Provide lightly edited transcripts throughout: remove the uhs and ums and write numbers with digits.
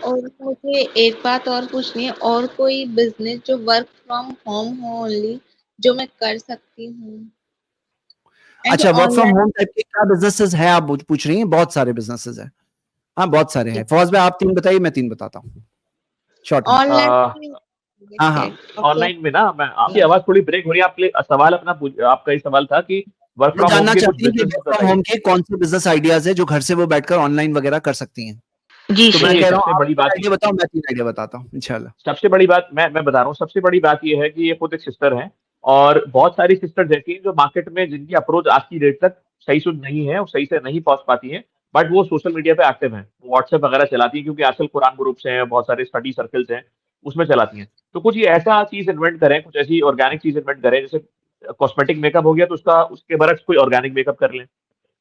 और मुझे एक बात और पूछनी है, और कोई बिजनेस जो वर्क फ्रॉम होम हो ओनली, जो मैं कर सकती हूँ एंड अच्छा, work from online? Home type के क्या बिजनेसेस है आप पूछ रही हैं? बहुत सारे बिजनेसेस है। हाँ, बहुत सारे हैं। फौज में आप 3 बताइए, मैं 3 बताता हूँ शॉर्ट में। ऑनलाइन हाँ, हाँ। ओके। ऑनलाइन में ना, मैं आपकी आवाज थोड़ी ब्रेक हो रही है। आपके सवाल अपना आपका ये सवाल था कि वर्क वो फ्रॉम होम जानना के कुछ चाहती हैं कि बिजनेस वर्क फ्रॉम बताइए। होम के कौन से बिजनेस आइडियाज है जो घर से वो बैठकर ऑनलाइन वगैरह कर सकती हैं। जी तो मैं सर। देखिए, कह रहा सबसे हूँ आप बड़ी 3 बात, आइडिया बताओ, मैं 3 आइडिया बताता हूँ इंशाल्लाह। सबसे बड़ी बात मैं बता रहा हूँ, सबसे बड़ी बात ये है कि ये खुद एक सिस्टर हैं, और बहुत सारी सिस्टर्स ऐसी हैं जो मार्केट में जिनकी अप्रोच आज की डेट तक सही से नहीं है और सही से नहीं पहुंच पाती हैं, बट वो सोशल मीडिया पे एक्टिव हैं, व्हाट्सएप वगैरह चलाती हैं, क्योंकि आजकल कुरान ग्रुप्स हैं, बहुत सारे स्टडी सर्कल्स हैं, उसमें चलाती हैं। तो कुछ ये ऐसा चीज इन्वेंट करें, कुछ ऐसी ऑर्गेनिक चीज इन्वेंट करें, जैसे कॉस्मेटिक मेकअप हो गया तो उसका उसके बरक्स कोई ऑर्गेनिक मेकअप कर लें,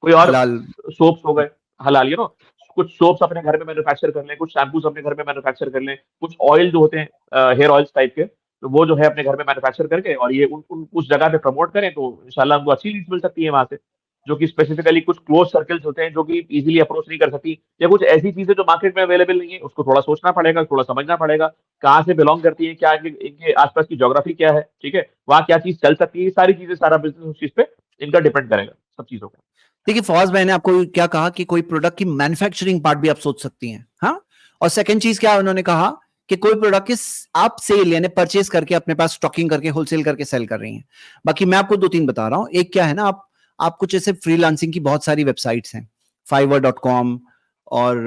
कोई और हलाल। सोप्स हो गए हलाल, यू नो, कुछ सोप्स अपने घर में मैन्युफैक्चर कर लें, कुछ शैम्पूस अपने घर में मैन्युफैक्चर कर लें, कुछ ऑयल जो होते हैं हेयर ऑयल्स टाइप के, तो वो जो है अपने घर में मैन्युफैक्चर करके और ये उस जगह पे प्रमोट करें, तो इंशाल्लाह उनको अच्छी लीड्स मिल सकती है वहां से, जो कि स्पेसिफिकली कुछ क्लोज सर्कल्स होते हैं जो कि इजीली अप्रोच नहीं कर सकती, या कुछ ऐसी चीजें जो मार्केट में अवेलेबल नहीं है, उसको थोड़ा सोचना पड़ेगा, थोड़ा समझना पड़ेगा, कहाँ से बिलोंग करती है, क्या इनके आसपास की ज्योग्राफी क्या है, ठीक है, वहाँ क्या चीज चल सकती है, ये सारी चीजें, सारा बिजनेस उस चीज पे इनका डिपेंड करेगा, सब चीजों का। देखिए फौज भाई ने आपको क्या कहा कि कोई प्रोडक्ट की मैन्युफैक्चरिंग पार्ट भी आप सोच सकती हैं। हाँ, और सेकंड चीज क्या उन्होंने कहा कि कोई प्रोडक्ट की आप सेल यानी परचेज करके अपने पास स्टॉकिंग करके होलसेल करके सेल कर रही हैं। बाकी मैं आपको 2-3 बता रहा हूं। एक क्या है ना, आप कुछ ऐसे फ्रीलांसिंग की बहुत सारी वेबसाइट्स हैं, fiverr.com और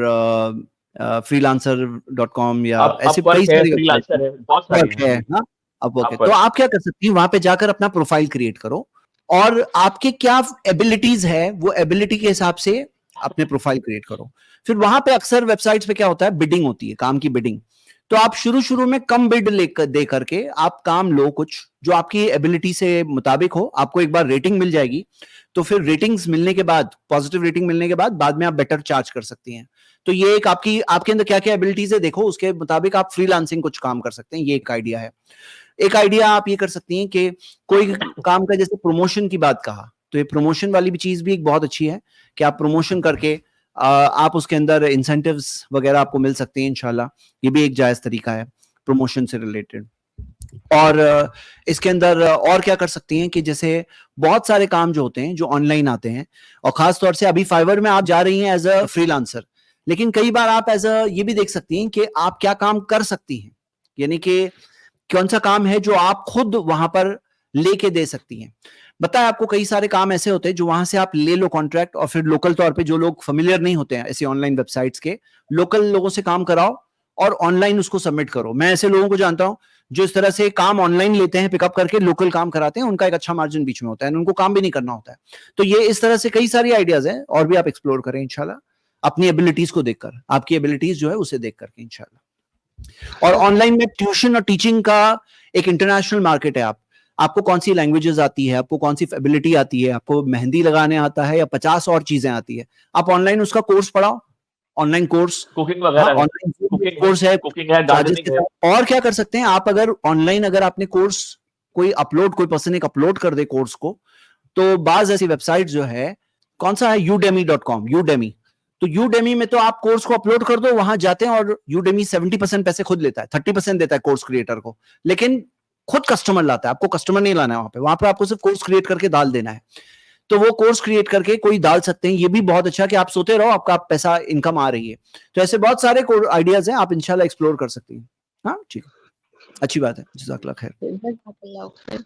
freelancer.com या अब ऐसे कई अपवर्क है, सारी वेबसाइट हैं। फ्रीलांसर है, बहुत सारी अपवर्क हैं है जी। ना। अपवर्क है, तो अपवर्क। आप क्या कर सकती हैं, वहां पे जाकर अपना प्रोफाइल क्रिएट करो और आपके क्या एबिलिटीज है वो एबिलिटी के हिसाब से अपने प्रोफाइल क्रिएट करो। फिर वहां पे अक्सर वेबसाइट्स पे क्या होता है, बिडिंग होती है, काम की बिडिंग। तो आप शुरू शुरू में कम बिड लेकर दे करके आप काम लो कुछ जो आपकी एबिलिटी से मुताबिक हो, आपको एक बार रेटिंग मिल जाएगी। तो फिर रेटिंग्स मिलने के बाद, पॉजिटिव रेटिंग मिलने के बाद में आप बेटर चार्ज कर सकती हैं। तो ये एक आपकी आपके अंदर क्या क्या एबिलिटीज है देखो, उसके मुताबिक आप फ्रीलांसिंग कुछ काम कर सकते हैं। ये एक आइडिया है। एक आइडिया आप ये कर सकती हैं कि कोई काम का, जैसे प्रमोशन की बात कहा, तो ये प्रमोशन वाली भी चीज भी एक बहुत अच्छी है कि आप प्रमोशन करके आप उसके अंदर इंसेंटिव्स वगैरह आपको मिल सकते हैं इंशाल्लाह। ये भी एक जायज तरीका है प्रमोशन से रिलेटेड। और इसके अंदर और क्या कर सकती हैं कि जैसे बहुत सारे काम जो होते हैं जो ऑनलाइन आते हैं, और खास तौर से अभी फाइवर में आप जा रही हैं एज अ फ्रीलांसर, लेकिन कई बार आप एज अ ये भी देख सकती हैं कि आप क्या काम कर सकती हैं, यानी कि कौन सा काम है जो आप खुद वहां पर लेके दे सकती हैं। बताया आपको कई सारे काम ऐसे होते हैं जो वहां से आप ले लो कॉन्ट्रैक्ट, और फिर लोकल तौर पे जो लोग फेमिलियर नहीं होते हैं ऐसे ऑनलाइन वेबसाइट्स के, लोकल लोगों से काम कराओ और ऑनलाइन उसको सबमिट करो। मैं ऐसे लोगों को जानता हूं जो इस तरह से काम ऑनलाइन लेते हैं, पिकअप करके लोकल काम कराते हैं, उनका एक अच्छा मार्जिन बीच में होता है, उनको काम भी नहीं करना होता है। तो ये इस तरह से कई सारी आइडियाज हैं, और भी आप एक्सप्लोर करें इंशाल्लाह, अपनी एबिलिटीज को देखकर, आपकी एबिलिटीज जो है उसे देख करके इंशाल्लाह। और ओके। ऑनलाइन में ट्यूशन और टीचिंग का एक इंटरनेशनल मार्केट है। आपको कौन सी लैंग्वेजेस आती है, आपको कौन सी एबिलिटी आती है, आपको मेहंदी लगाने आता है या 50 और चीजें आती है, आप ऑनलाइन उसका कोर्स पढ़ाओ, ऑनलाइन कोर्स। कुकिंग हाँ, वगैरह है, ऑनलाइन कुकिंग है, कोर्स है कुकिंग है, चार्जेस गार्डनिंग के है। साथ। और क्या कर सकते हैं आप, अगर ऑनलाइन अगर आपने कोर्स कोई अपलोड, कोई पर्सन एक अपलोड कर दे कोर्स को, तो बाज ऐसी वेबसाइट जो है, कौन सा है, udemy.com, यूडेमी। तो यूडेमी में तो आप कोर्स को अपलोड कर दो, वहां जाते हैं और यूडेमी 70% पैसे खुद लेता है, 30% देता है कोर्स क्रिएटर को, लेकिन खुद कस्टमर लाता है। आपको कस्टमर नहीं लाना है वहां पर आपको सिर्फ कोर्स क्रिएट करके डाल देना है। तो वो कोर्स क्रिएट करके कोई डाल सकते हैं, ये भी बहुत अच्छा कि आप सोते रहो, आपका पैसा इनकम आ रही है। तो ऐसे बहुत सारे आइडियाज हैं, आप इंशाल्लाह एक्सप्लोर कर सकती हैं। हाँ ठीक है, अच्छी बात है, जज़ाकल्लाह खैर। जज़ाकल्लाह खैर।